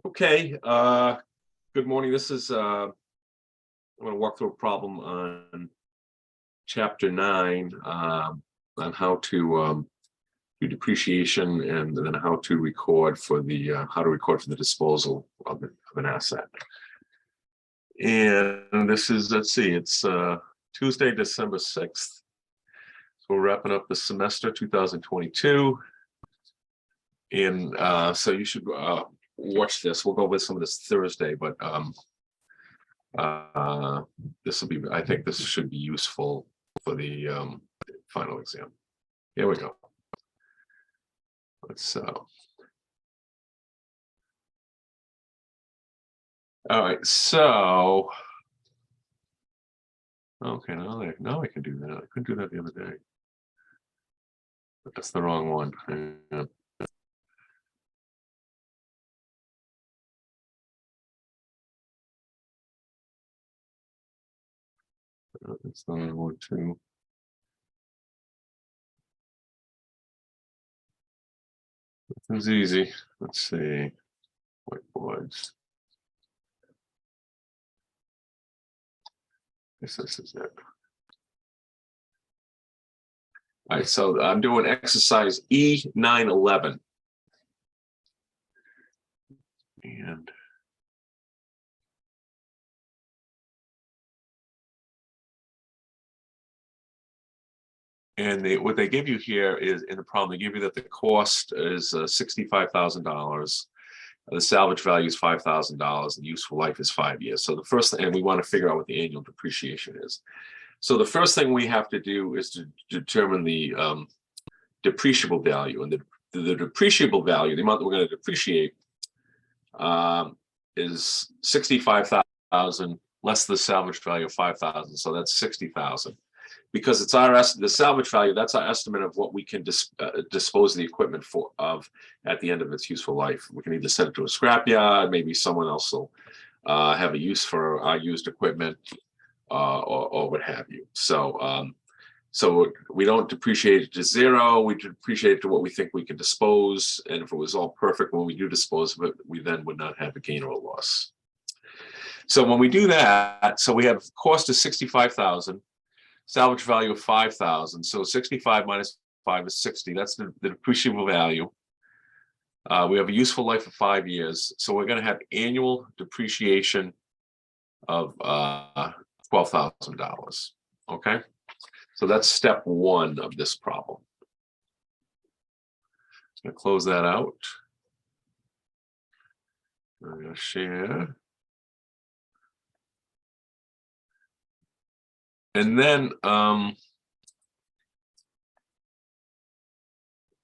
Okay, good morning. This is I'm going to walk through a problem on chapter 9 on how to do depreciation and then how to record for the disposal of an asset. And this is, let's see, it's Tuesday, December 6th. So we're wrapping up the semester 2022. And so you should watch this. We'll go over some of this Thursday, but this will be, I think this should be useful for the final exam. Here we go. Let's all right, so okay, now I can do that. I couldn't do that the other day. But that's the wrong one. Yeah. That's the other one too. This is easy. Let's see. Whiteboards. This is it. All right, so I'm doing exercise E911. And what they give you here is, in the problem, they give you that the cost is $65,000. The salvage value is $5,000, and the useful life is 5 years. So the first thing, and we want to figure out what the annual depreciation is. So the first thing we have to do is to determine the depreciable value, and the depreciable value, the amount that we're going to depreciate, is $65,000 less the salvage value of $5,000. So that's $60,000. Because it's the salvage value, that's our estimate of what we can dispose of the equipment of at the end of its useful life. We can either send it to a scrapyard, maybe someone else will have a use for our used equipment, or what have you. So so we don't depreciate it to zero, we depreciate it to what we think we can dispose, and if it was all perfect when we do dispose of it, we then would not have a gain or a loss. So when we do that, so we have cost of $65,000, salvage value of 5,000. So 65 minus 5 is 60. That's the depreciable value. We have a useful life of 5 years. So we're going to have annual depreciation of $12,000. Okay. So that's step one of this problem. I'm going to close that out. I'm going to share. And then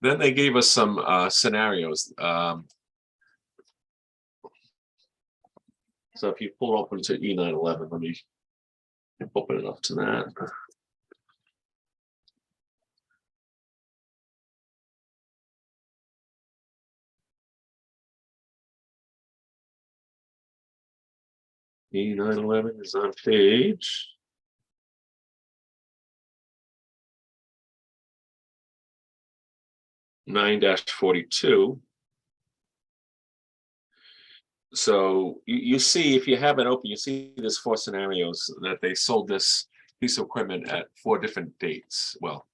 they gave us some scenarios. So if you pull it open to E911, let me open it up to that. E911 is on page 9-42. So you see, if you have it open, you see there's 4 scenarios that they sold this piece of equipment at 4 different dates. Well,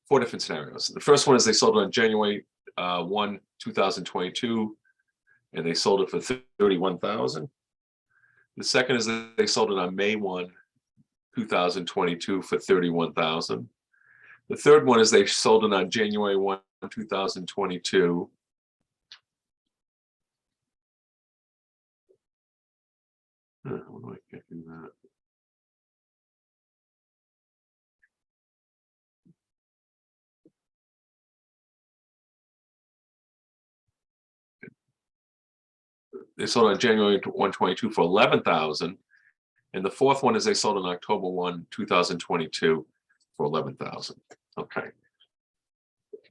4 different scenarios. The first one is they sold it on January 1, 2022, and they sold it for $31,000. The second is that they sold it on May 1, 2022 for $31,000. The third one is they sold it on January 1, 2022. How do I get through that? They sold on January 1, 2022 for $11,000. And the fourth one is they sold on October 1, 2022 for $11,000. Okay.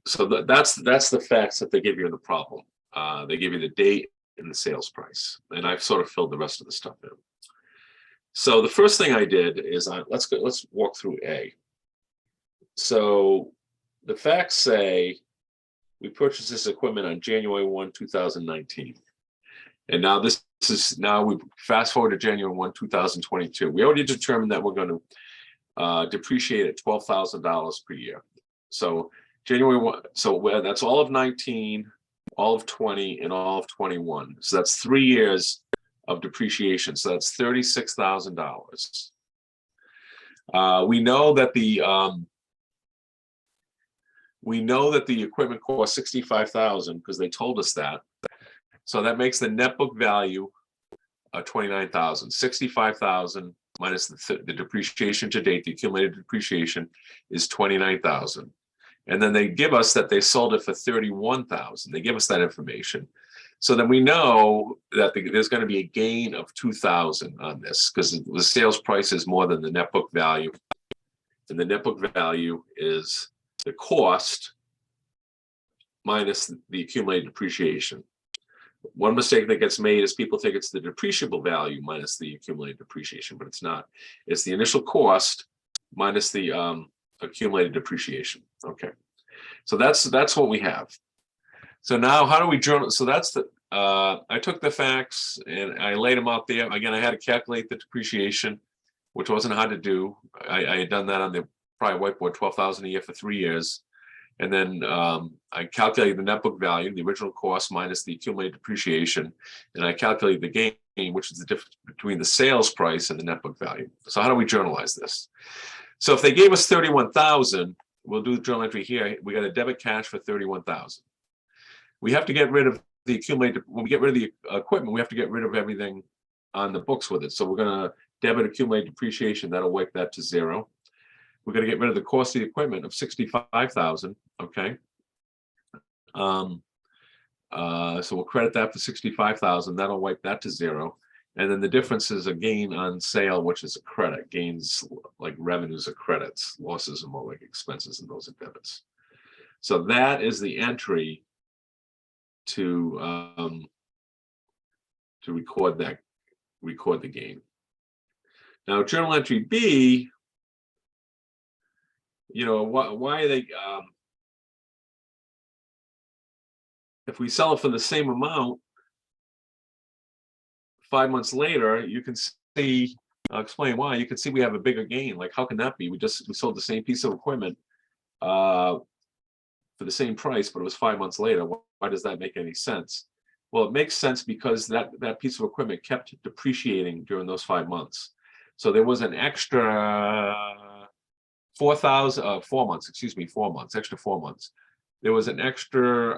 So that's the facts that they give you in the problem. They give you the date and the sales price, and I've sort of filled the rest of the stuff in. So the first thing I did is let's walk through A. So the facts say we purchased this equipment on January 1, 2019. And now this is, now we fast forward to January 1, 2022. We already determined that we're going to depreciate at $12,000 per year. So January 1, so that's all of 19, all of 20, and all of 21. So that's 3 years of depreciation. So that's $36,000. We know that the equipment costs $65,000 because they told us that. So that makes the net book value $29,000. $65,000 minus the depreciation to date, the accumulated depreciation is $29,000. And then they give us that they sold it for $31,000. They give us that information. So then we know that there's going to be a gain of $2,000 on this because the sales price is more than the net book value. And the net book value is the cost minus the accumulated depreciation. One mistake that gets made is people think it's the depreciable value minus the accumulated depreciation, but it's not. It's the initial cost minus the accumulated depreciation. Okay, so that's what we have. So now how do we journal? So that's the, I took the facts and I laid them out there. Again, I had to calculate the depreciation, which wasn't hard to do. I had done that on the probably whiteboard, $12,000 a year for 3 years. And then I calculated the net book value, the original cost minus the accumulated depreciation. And I calculated the gain, which is the difference between the sales price and the net book value. So how do we journalize this? So if they gave us $31,000, we'll do the journal entry here. We got a debit cash for $31,000. We have to get rid of the accumulated, when we get rid of the equipment, we have to get rid of everything on the books with it. So we're gonna debit accumulated depreciation, that'll wipe that to zero. We're gonna get rid of the cost of the equipment of $65,000, okay? So we'll credit that for $65,000, that'll wipe that to zero. And then the difference is a gain on sale, which is a credit. Gains like revenues are credits, losses are more like expenses, and those are debits. So that is the entry to record the gain. Now journal entry B, you know, why are they, if we sell it for the same amount 5 months later, you can see, I'll explain why. You can see we have a bigger gain. Like, how can that be? We sold the same piece of equipment for the same price, but it was 5 months later. Why does that make any sense? Well, it makes sense because that piece of equipment kept depreciating during those 5 months. So there was an extra 4 months, excuse me, 4 months, extra 4 months. There was an extra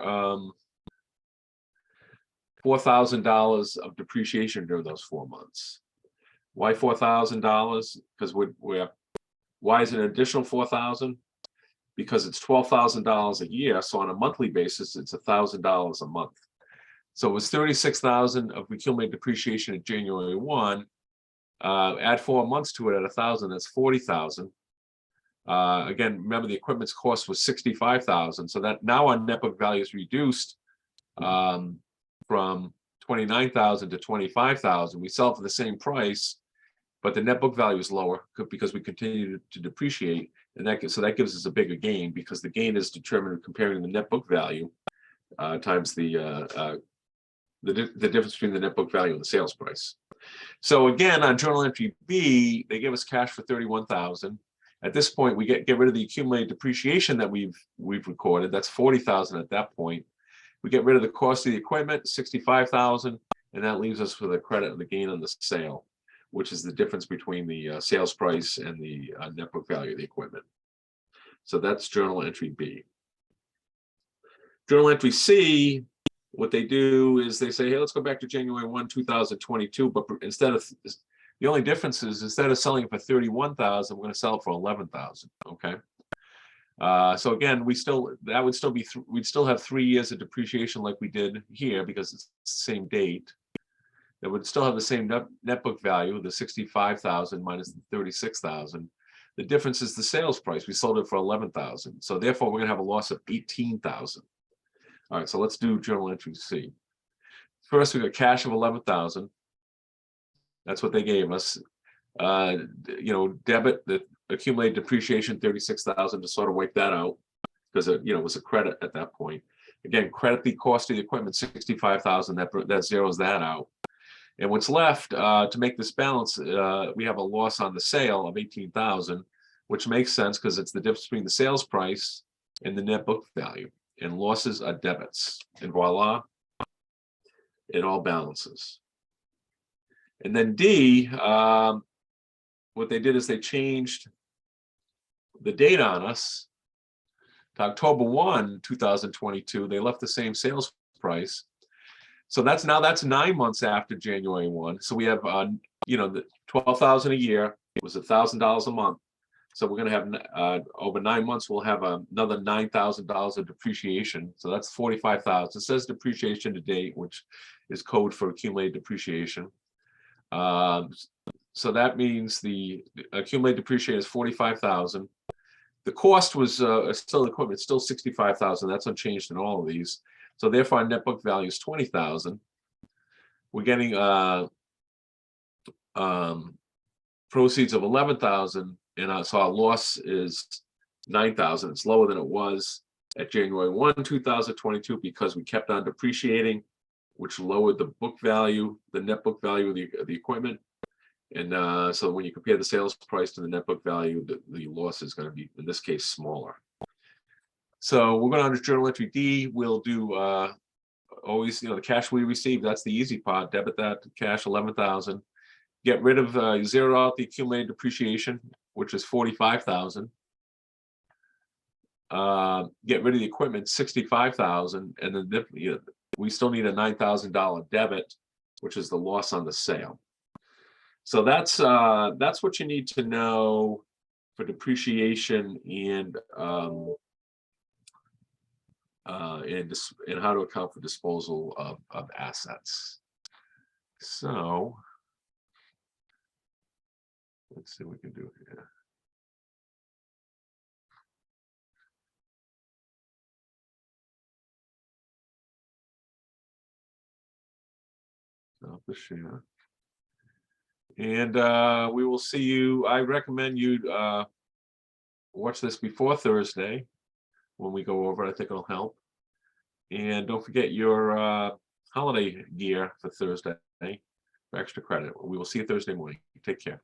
$4,000 of depreciation during those 4 months. Why $4,000? Because why is it an additional 4,000? Because it's $12,000 a year. So on a monthly basis, it's $1,000 a month. So it was 36,000 of accumulated depreciation at January 1. Add 4 months to it at 1,000, that's 40,000. Again, remember the equipment's cost was 65,000. So that now our net book value is reduced from 29,000 to 25,000. We sell for the same price, but the net book value is lower because we continue to depreciate, and so that gives us a bigger gain because the gain is determined comparing the net book value times the difference between the net book value and the sales price. So again, on journal entry B, they give us cash for $31,000. At this point, we get rid of the accumulated depreciation that we've recorded. That's $40,000 at that point. We get rid of the cost of the equipment, $65,000, and that leaves us with a credit of the gain on the sale, which is the difference between the sales price and the net book value of the equipment. So that's journal entry B. Journal entry C, what they do is they say, hey, let's go back to January 1, 2022, but instead of, the only difference is instead of selling it for $31,000, we're going to sell it for $11,000, okay? So again, we'd still have 3 years of depreciation like we did here because it's the same date. That would still have the same net book value, the 65,000 minus the 36,000. The difference is the sales price. We sold it for 11,000. So therefore, we're gonna have a loss of 18,000. All right, so let's do journal entry C. First, we got cash of 11,000. That's what they gave us. You know, debit the accumulated depreciation 36,000 to sort of wipe that out because it, you know, was a credit at that point. Again, credit the cost of the equipment, 65,000, that zeroes that out. And what's left, to make this balance, we have a loss on the sale of 18,000, which makes sense because it's the difference between the sales price and the net book value. And losses are debits. And voila, it all balances. And then D, what they did is they changed the date on us to October 1, 2022. They left the same sales price. So that's 9 months after January 1. So we have, the 12,000 a year. It was $1,000 a month. So we're going to have over 9 months, we'll have another $9,000 of depreciation. So that's 45,000. It says depreciation to date, which is code for accumulated depreciation. So that means the accumulated depreciation is 45,000. The cost was still equipment, still 65,000. That's unchanged in all of these. So therefore, our net book value is 20,000. We're getting proceeds of 11,000, and so our loss is 9,000. It's lower than it was at January 1, 2022, because we kept on depreciating, which lowered the book value, the net book value of the equipment. And so when you compare the sales price to the net book value, the loss is going to be, in this case, smaller. So we're going to, under journal entry D, we'll do always, the cash we receive, that's the easy part. Debit that cash, 11,000. Get rid of, zero out the accumulated depreciation, which is 45,000. Get rid of the equipment, 65,000. And then we still need a $9,000 debit, which is the loss on the sale. So that's what you need to know for depreciation and how to account for disposal of assets. So let's see what we can do here. Stop the share. And we will see you. I recommend you watch this before Thursday when we go over. I think it'll help. And don't forget your holiday gear for Thursday for extra credit. We will see you Thursday morning. Take care.